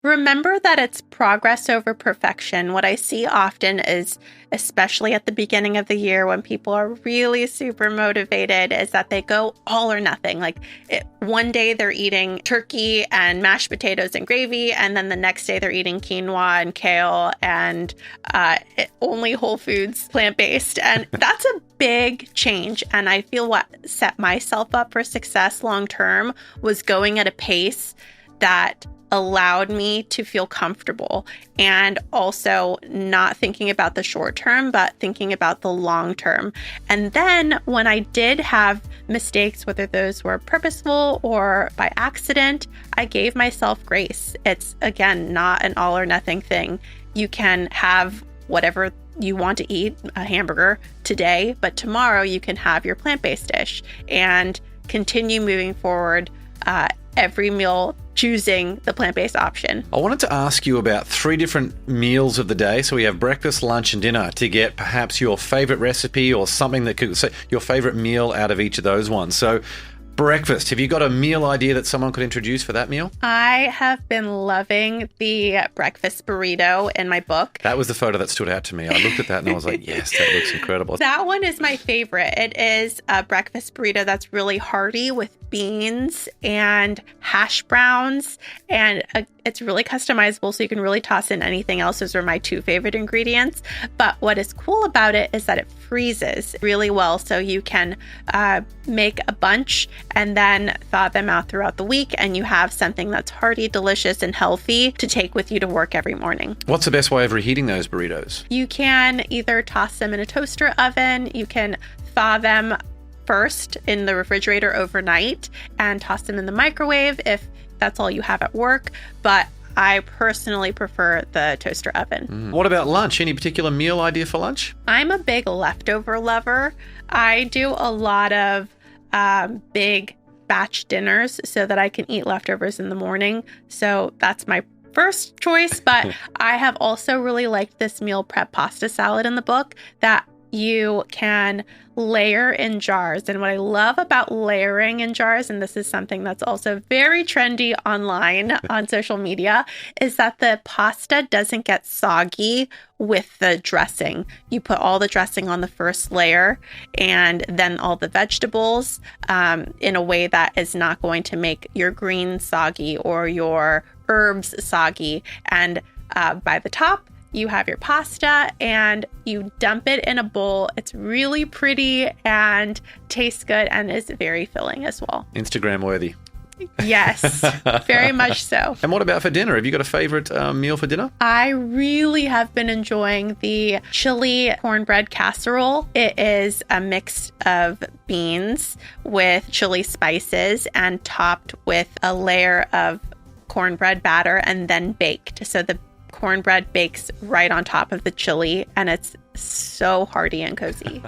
Remember that it's progress over perfection. What I see often is, especially at the beginning of the year when people are really super motivated, is that they go all or nothing. One day they're eating turkey and mashed potatoes and gravy, and then the next day they're eating quinoa and kale and only whole foods, plant-based. And that's a big change. And I feel what set myself up for success long term was going at a pace that allowed me to feel comfortable and also not thinking about the short term, but thinking about the long term. And then when I did have mistakes, whether those were purposeful or by accident, I gave myself grace. It's, again, not an all or nothing thing. You can have whatever you want to eat, a hamburger today, but tomorrow you can have your plant-based dish and continue moving forward every meal choosing the plant-based option. I wanted to ask you about 3 different meals of the day. So we have breakfast, lunch, and dinner to get perhaps your favorite recipe or something that could say your favorite meal out of each of those ones. So breakfast, have you got a meal idea that someone could introduce for that meal? I have been loving the breakfast burrito in my book. That was the photo that stood out to me. I looked at that and I was like, yes, that looks incredible. That one is my favorite. It is a breakfast burrito that's really hearty with beans and hash browns, and it's really customizable, so you can really toss in anything else. Those are my 2 favorite ingredients. But what is cool about it is that it freezes really well, so you can make a bunch and then thaw them out throughout the week, and you have something that's hearty, delicious, and healthy to take with you to work every morning. What's the best way of reheating those burritos? You can either toss them in a toaster oven, you can thaw them first in the refrigerator overnight and toss them in the microwave if that's all you have at work. But I personally prefer the toaster oven. What about lunch? Any particular meal idea for lunch? I'm a big leftover lover. I do a lot of big batch dinners so that I can eat leftovers in the morning. So that's my first choice. But I have also really liked this meal prep pasta salad in the book that you can layer in jars. And what I love about layering in jars, and this is something that's also very trendy online on social media, is that the pasta doesn't get soggy with the dressing. You put all the dressing on the first layer and then all the vegetables in a way that is not going to make your greens soggy or your herbs soggy. And by the top, you have your pasta and you dump it in a bowl. It's really pretty and tastes good and is very filling as well. Instagram worthy. Yes, very much so. And what about for dinner? Have you got a favorite meal for dinner? I really have been enjoying the chili cornbread casserole. It is a mix of beans with chili spices and topped with a layer of cornbread batter and then baked. So the cornbread bakes right on top of the chili, and it's so hearty and cozy.